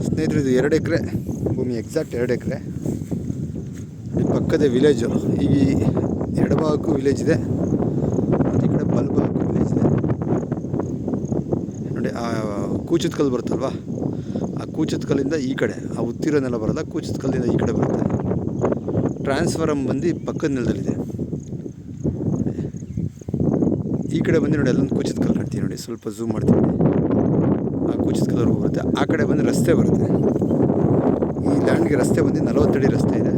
ಸ್ನೇಹಿತರು, ಇದು 2 ಎಕರೆ ಭೂಮಿ, ಎಕ್ಸಾಕ್ಟ್ 2 ಎಕರೆ. ಪಕ್ಕದ ವಿಲೇಜು. ಈ ಎಡಭಾಗಕ್ಕೂ ವಿಲೇಜ್ ಇದೆ ಮತ್ತು ಈ ಕಡೆ ಬಲಭಾಗಕ್ಕೂ ವಿಲೇಜ್ ಇದೆ ನೋಡಿ. ಆ ಕೂಚದ ಕಲ್ಲು ಬರುತ್ತಲ್ವ, ಆ ಕೂಚದ ಕಲ್ಲಿಂದ ಈ ಕಡೆ, ಆ ಉತ್ತಿರೋನೆಲ್ಲ ಬರೋಲ್ಲ, ಕೂಚದ ಕಲ್ಲಿಂದ ಈ ಕಡೆ ಬರುತ್ತೆ. ಟ್ರಾನ್ಸ್ಫಾರಮ್ ಬಂದು ಪಕ್ಕದ ನೆಲದಲ್ಲಿದೆ. ಈ ಕಡೆ ಬಂದು ನೋಡಿ, ಅಲ್ಲೊಂದು ಕೂಚದ ಕಲ್ಲು ಕಾಣ್ತೀವಿ ನೋಡಿ, ಸ್ವಲ್ಪ ಝೂಮ್ ಮಾಡ್ತೀವಿ ನೋಡಿ. ಆ ಕೂಚದ ಕಲ್ಲವರೆಗೂ ಬರುತ್ತೆ. ಆ ಕಡೆ ಬಂದು ರಸ್ತೆ ಬರುತ್ತೆ. ಈ ಲ್ಯಾಂಡ್ಗೆ ರಸ್ತೆ ಬಂದು 40 ಅಡಿ ರಸ್ತೆ ಇದೆ,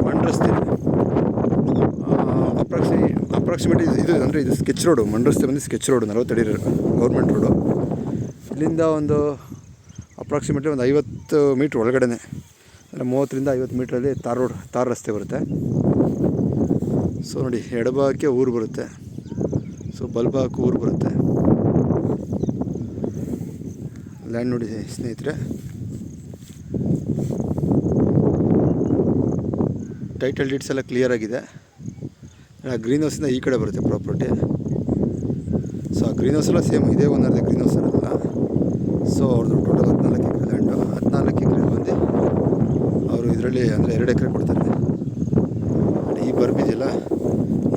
ಮಣ್ಣು ರಸ್ತೆ ಇದೆ. ಅಪ್ರಾಕ್ಸಿಮೇಟ್ಲಿ ಇದು ಅಂದರೆ ಇದು ಸ್ಕೆಚ್ ರೋಡು. ಮಣ್ಣು ರಸ್ತೆ ಬಂದು ಸ್ಕೆಚ್ ರೋಡು, 40 ಅಡಿ ಗೌರ್ಮೆಂಟ್ ರೋಡು. ಇಲ್ಲಿಂದ ಒಂದು ಅಪ್ರಾಕ್ಸಿಮೇಟ್ಲಿ ಒಂದು 50 ಮೀಟ್ರ್ ಒಳಗಡೆ, ಅಂದರೆ 30ರಿಂದ 50 ಮೀಟ್ರಲ್ಲಿ ತಾರ್ ರಸ್ತೆ ಬರುತ್ತೆ. ಸೊ ನೋಡಿ, ಎಡಭಾಗಕ್ಕೆ ಊರು ಬರುತ್ತೆ, ಸೊ ಬಲಭಾಗಕ್ಕೆ ಊರು ಬರುತ್ತೆ. ಲ್ಯಾಂಡ್ ನೋಡಿ ಸ್ನೇಹಿತರೆ, ಟೈಟಲ್ ಡೀಡ್ಸ್ ಎಲ್ಲ ಕ್ಲಿಯರ್ ಆಗಿದೆ. ಗ್ರೀನ್ ಹೌಸಿಂದ ಈ ಕಡೆ ಬರುತ್ತೆ ಪ್ರಾಪರ್ಟಿ. ಸೊ ಆ ಗ್ರೀನ್ ಹೌಸ್ ಎಲ್ಲ ಸೇಮ್ ಇದೇ ಓನರ್ದೆ ಗ್ರೀನ್ ಹೌಸ್ ಇರೋಲ್ಲ. ಸೊ ಅವ್ರದ್ದು ಟೋಟಲ್ 14 ಎಕರೆ ಲ್ಯಾಂಡು. 14 ಎಕರೆ ಬಂದು ಅವರು ಇದರಲ್ಲಿ ಅಂದರೆ 2 ಎಕರೆ ಕೊಡ್ತಾರೆ. ಈ ಬರ್ಬಿದೆಯಲ್ಲ,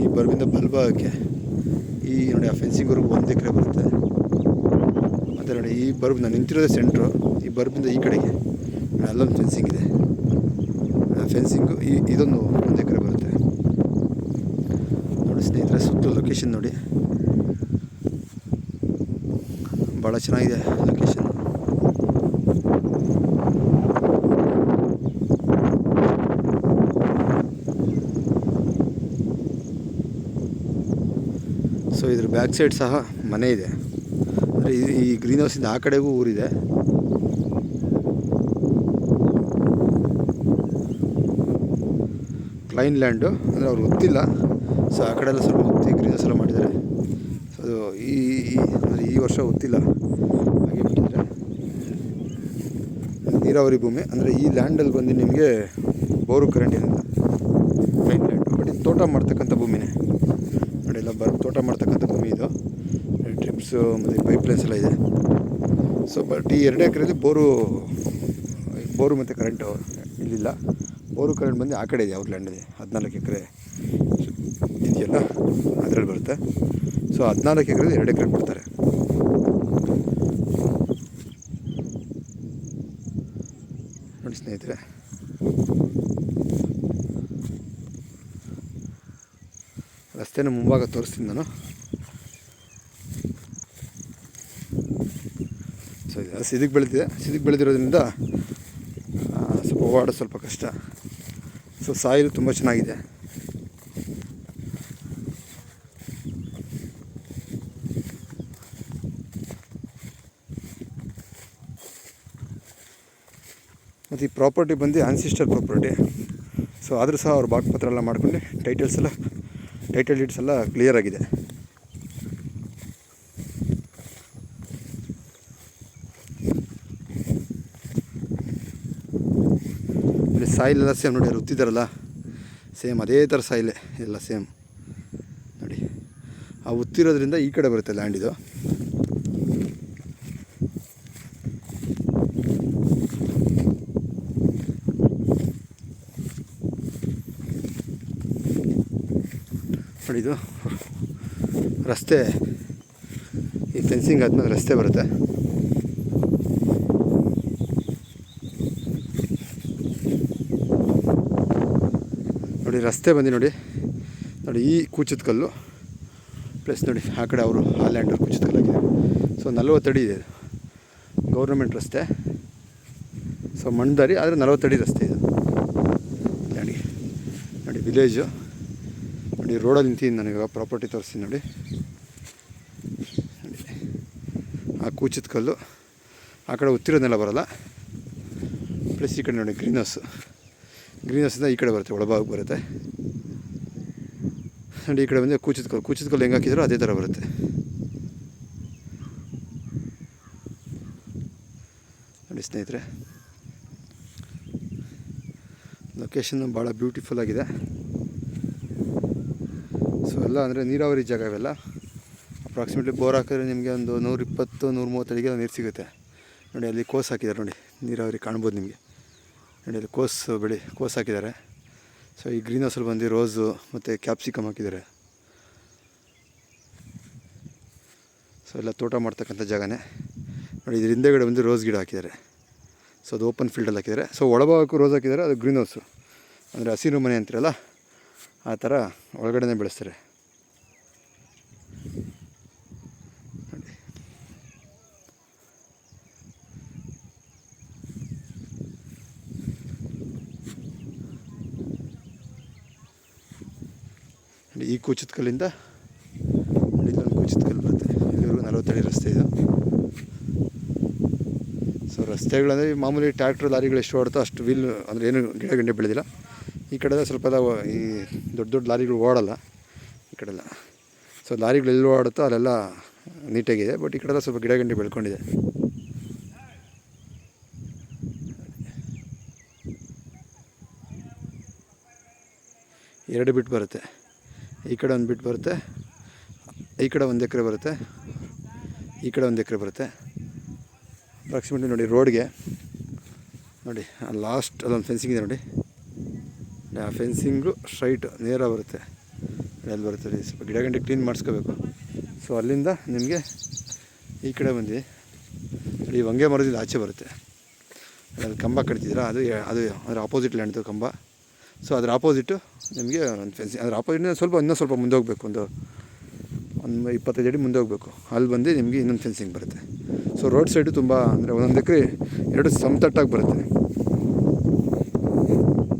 ಈ ಬರ್ಬಿಂದ ಬಲಭಾಗಕ್ಕೆ ಈ ನೋಡಿ ಆ ಫೆನ್ಸಿಂಗ್ವರೆಗೂ 1 ಎಕರೆ ಬರುತ್ತೆ. ಮತ್ತು ನೋಡಿ, ಈ ಬರ್ಬ್ ನಾನು ನಿಂತಿರೋದೇ ಸೆಂಟ್ರು. ಈ ಬರ್ಬಿಂದ ಈ ಕಡೆಗೆ ಅಲ್ಲೊಂದು ಫೆನ್ಸಿಂಗ್ ಇದೆ. ಫೆನ್ಸಿಂಗು ಇದೊಂದು 1 ಎಕರೆ ಬರುತ್ತೆ ನೋಡಿ ಸ್ನೇಹಿತರೆ. ಸುತ್ತಲೂ ಲೊಕೇಶನ್ ನೋಡಿ, ಭಾಳ ಚೆನ್ನಾಗಿದೆ ಲೊಕೇಶನ್. ಸೊ ಇದ್ರ ಬ್ಯಾಕ್ ಸೈಡ್ ಸಹ ಮನೆ ಇದೆ. ಅಂದರೆ ಈ ಗ್ರೀನ್ ಹೌಸಿಂದ ಆ ಕಡೆಗೂ ಊರಿದೆ. ಕ್ಲೈನ್ ಲ್ಯಾಂಡು, ಅಂದರೆ ಅವ್ರು ಗೊತ್ತಿಲ್ಲ. ಸೊ ಆ ಕಡೆ ಎಲ್ಲ ಸ್ವಲ್ಪ ಒತ್ತಿ ಗ್ರೀನ್ ಹೌಸ್ ಎಲ್ಲ ಮಾಡಿದ್ದಾರೆ. ಸೊ ಅದು ಈ ವರ್ಷ ಗೊತ್ತಿಲ್ಲ, ಹಾಗೆ ಬಿಟ್ಟಿದ್ದಾರೆ. ನೀರಾವರಿ ಭೂಮಿ, ಅಂದರೆ ಈ ಲ್ಯಾಂಡಲ್ಲಿ ಬಂದು ನಿಮಗೆ ಬೋರು ಕರೆಂಟ್ ಏನಿಲ್ಲ, ಕ್ಲೈನ್ ಲ್ಯಾಂಡು. ಬಟ್ ಇದು ತೋಟ ಮಾಡ್ತಕ್ಕಂಥ ಭೂಮಿನೇ ನೋಡಿ, ಎಲ್ಲ ತೋಟ ಮಾಡ್ತಕ್ಕಂಥ ಭೂಮಿ ಇದು. ಟ್ರಿಪ್ಸು ಮತ್ತು ಪೈಪ್ಲೈನ್ಸ್ ಎಲ್ಲ ಇದೆ. ಸೊ ಬಟ್ ಈ 2 ಎಕರೆಯಲ್ಲಿ ಬೋರು ಮತ್ತು ಕರೆಂಟು ಇಲ್ಲಿಲ್ಲ. ಬೋರು ಕರೆಂಟ್ ಬಂದು ಆ ಕಡೆ ಇದೆ, ಅವ್ರ ಲ್ಯಾಂಡಿದೆ. 14 ಎಕರೆ ಇದೆಯಲ್ಲ, ಅದರಲ್ಲಿ ಬರುತ್ತೆ. ಸೊ 14 ಎಕರೆಯಲ್ಲಿ 2 ಎಕರೆ ಕೊಡ್ತಾರೆ. ನೋಡಿ ಸ್ನೇಹಿತರೆ, ರಸ್ತೆನ ಮುಂಭಾಗ ತೋರಿಸ್ತೀನಿ ನಾನು. ಸೊ ಇದು ಸಿದಿಗೆ ಬೆಳೆದಿದೆ. ಸಿದಿಗೆ ಬೆಳೆದಿರೋದ್ರಿಂದ ಸ್ವಲ್ಪ ಓಡಾಡೋದು ಸ್ವಲ್ಪ ಕಷ್ಟ. ಸೊ ಸಾಯಿಲು ತುಂಬ ಚೆನ್ನಾಗಿದೆ. ಮತ್ತು ಈ ಪ್ರಾಪರ್ಟಿ ಬಂದು ಆನ್ಸಿಸ್ಟರ್ ಪ್ರಾಪರ್ಟಿ. ಸೊ ಆದರೂ ಸಹ ಅವ್ರು ಭಾಗಪತ್ರ ಎಲ್ಲ ಮಾಡ್ಕೊಂಡು ಟೈಟಲ್ ಡೀಡ್ಸ್ ಎಲ್ಲ ಕ್ಲಿಯರ್ ಆಗಿದೆ. ಇಲ್ಲಿ ಸಾಯಿಲ್ ಎಲ್ಲ ಸೇಮ್ ನೋಡಿ, ಅವ್ರು ಉತ್ತಿದ್ದಾರಲ್ಲ, ಸೇಮ್ ಅದೇ ಥರ ಸಾಯಿಲೆ ಎಲ್ಲ ಸೇಮ್ ನೋಡಿ. ಆ ಉತ್ತಿರೋದ್ರಿಂದ ಈ ಕಡೆ ಬರುತ್ತೆ ಲ್ಯಾಂಡ್ ಇದು. ನೋಡಿ, ಇದು ರಸ್ತೆ. ಈ ಫೆನ್ಸಿಂಗ್ ಆದಮೇಲೆ ರಸ್ತೆ ಬರುತ್ತೆ. ನೋಡಿ ರಸ್ತೆ ಬಂದು ನೋಡಿ ಈ ಕೂಚದ ಕಲ್ಲು ಪ್ಲಸ್ ನೋಡಿ ಆ ಕಡೆ ಅವರು ಆ ಲ್ಯಾಂಡ್ ಕೂಚದ ಕಲ್ಲಾಗಿದೆ. ಸೊ 40 ಅಡಿ ಇದೆ ಗೌರ್ಮೆಂಟ್ ರಸ್ತೆ. ಸೊ ಮಣ್ಣದಾರಿ ಆದರೆ 40 ಅಡಿ ರಸ್ತೆ ಇದೆ ಲ್ಯಾಂಡ್ಗೆ. ನೋಡಿ ವಿಲೇಜು ನೋಡಿ, ರೋಡಲ್ಲಿ ನಿಂತಿದ್ದೀನಿ ನನಗೆ ಪ್ರಾಪರ್ಟಿ ತೋರಿಸ್ತೀನಿ ನೋಡಿ. ಆ ಕೂಚದ ಕಲ್ಲು ಆ ಕಡೆ ಉತ್ತಿರೋದನ್ನೆಲ್ಲ ಬರೋಲ್ಲ. ಪ್ಲಸ್ ಈ ಕಡೆ ನೋಡಿ ಗ್ರೀನ್ ಹೌಸಿಂದ ಈ ಕಡೆ ಬರುತ್ತೆ, ಒಳಭಾಗ ಬರುತ್ತೆ. ನೋಡಿ ಈ ಕಡೆ ಬಂದರೆ ಕೂಚದ ಕಲ್ಲು ಹೆಂಗೆ ಹಾಕಿದ್ರು ಅದೇ ಥರ ಬರುತ್ತೆ. ನೋಡಿ ಸ್ನೇಹಿತರೆ, ಲೊಕೇಶನ್ ಭಾಳ ಬ್ಯೂಟಿಫುಲ್ ಆಗಿದೆ. ಸೊ ಎಲ್ಲ ಅಂದರೆ ನೀರಾವರಿ ಜಾಗ ಇವೆಲ್ಲ. ಅಪ್ರಾಕ್ಸಿಮೇಟ್ಲಿ ಬೋರ್ ಹಾಕಿದ್ರೆ ನಿಮಗೆ ಒಂದು 120-130 ಅಡಿಗೆ ನೀರು ಸಿಗುತ್ತೆ. ನೋಡಿ ಅಲ್ಲಿ ಕೋಸ್ ಹಾಕಿದ್ದಾರೆ, ನೋಡಿ ನೀರಾವರಿ ಕಾಣ್ಬೋದು ನಿಮಗೆ. ನೋಡಿ ಅಲ್ಲಿ ಕೋಸ್ ಹಾಕಿದ್ದಾರೆ. ಸೊ ಈ ಗ್ರೀನ್ ಹೌಸಲ್ಲಿ ಬಂದು ರೋಸು ಮತ್ತು ಕ್ಯಾಪ್ಸಿಕಮ್ ಹಾಕಿದ್ದಾರೆ. ಸೊ ಎಲ್ಲ ತೋಟ ಮಾಡ್ತಕ್ಕಂಥ ಜಾಗನೇ. ನೋಡಿ ಇದ್ರ ಹಿಂದೆಗಡೆ ಬಂದು ರೋಸ್ ಗಿಡ ಹಾಕಿದ್ದಾರೆ. ಸೊ ಅದು ಓಪನ್ ಫೀಲ್ಡಲ್ಲಿ ಹಾಕಿದ್ದಾರೆ. ಸೊ ಒಳಭಾಗಕ್ಕೂ ರೋಸ್ ಹಾಕಿದ್ದಾರೆ. ಅದು ಗ್ರೀನ್ ಹೌಸು ಅಂದರೆ ಹಸಿರು ಮನೆ ಅಂತೀರಲ್ಲ ಆ ಥರ ಒಳಗಡೆ ಬೆಳೆಸ್ತಾರೆ. ಈ ಕೂಚಿದ ಕಲ್ಲಿಂದ ಇಲ್ಲೊಂದು ಕೂಚಿದ ಕಲ್ಲು ಬರುತ್ತೆ. ಇಲ್ಲಿವರೆಗೂ 40 ಅಡಿ ರಸ್ತೆ ಇದು. ಸೊ ರಸ್ತೆಗಳಂದರೆ ಮಾಮೂಲಿ ಟ್ರ್ಯಾಕ್ಟ್ರ್ ಲಾರಿಗಳು ಎಷ್ಟು ಓಡುತ್ತೋ ಅಷ್ಟು ವೀಲ್ ಅಂದರೆ ಏನು ಗಿಡ ಗಂಟೆ ಬೆಳೆದಿಲ್ಲ. ಈ ಕಡೆ ಸ್ವಲ್ಪ ಈ ದೊಡ್ಡ ಲಾರಿಗಳು ಓಡಲ್ಲ ಈ ಕಡೆಲ್ಲ. ಸೊ ಲಾರಿಗಳು ಎಲ್ಲಿ ಓಡುತ್ತೋ ಅಲ್ಲೆಲ್ಲ ನೀಟಾಗಿದೆ. ಬಟ್ ಈ ಕಡೆಲ್ಲ ಸ್ವಲ್ಪ ಗಿಡ ಗಂಟೆ ಬೆಳ್ಕೊಂಡಿದೆ. ಎರಡು ಬಿಟ್ಟು ಬರುತ್ತೆ. ಈ ಕಡೆ ಒಂದು ಬಿಟ್ಟು ಬರುತ್ತೆ, ಈ ಕಡೆ 1 ಎಕರೆ ಬರುತ್ತೆ, ಈ ಕಡೆ 1 ಎಕರೆ ಬರುತ್ತೆ. ಅಪ್ರಾಕ್ಸಿಮೇಟ್ಲಿ ನೋಡಿ ರೋಡ್ಗೆ ನೋಡಿ ಲಾಸ್ಟ್ ಅಲ್ಲೊಂದು ಫೆನ್ಸಿಂಗ್ ಇದೆ ನೋಡಿ. ಆ ಫೆನ್ಸಿಂಗು ಸ್ಟ್ರೈಟ್ ನೇರ ಬರುತ್ತೆ. ಅಲ್ಲಿ ಬರುತ್ತೆ. ಸ್ವಲ್ಪ ಗಿಡ ಗಂಟೆ ಕ್ಲೀನ್ ಮಾಡಿಸ್ಕೋಬೇಕು. ಸೊ ಅಲ್ಲಿಂದ ನಿಮಗೆ ಈ ಕಡೆ ಬಂದು ಈ ಹೊಂಗೆ ಮರದಿಂದ ಆಚೆ ಬರುತ್ತೆ. ಅಲ್ಲಿ ಕಂಬ ಕಟ್ತಿದ್ದೀರಾ, ಅದು ಅದರ ಆಪೋಸಿಟ್ ಲ್ಯಾಂಡ್ದು ಕಂಬ. ಸೊ ಅದ್ರ ಆಪೋಸಿಟು ನಿಮಗೆ ಒಂದು ಫೆನ್ಸಿಂಗ್, ಅದ್ರ ಆಪೋಸಿಟ್ನ ಇನ್ನೂ ಸ್ವಲ್ಪ ಮುಂದೆ ಹೋಗಬೇಕು. ಒಂದು 25 ಅಡಿ ಮುಂದೆ ಹೋಗಬೇಕು. ಅಲ್ಲಿ ಬಂದು ನಿಮಗೆ ಇನ್ನೊಂದು ಫೆನ್ಸಿಂಗ್ ಬರುತ್ತೆ. ಸೊ ರೋಡ್ ಸೈಡು ತುಂಬ ಅಂದರೆ 1 ಎಕರೆ 2 ಸಮತಟ್ಟಾಗಿ ಬರುತ್ತೆ.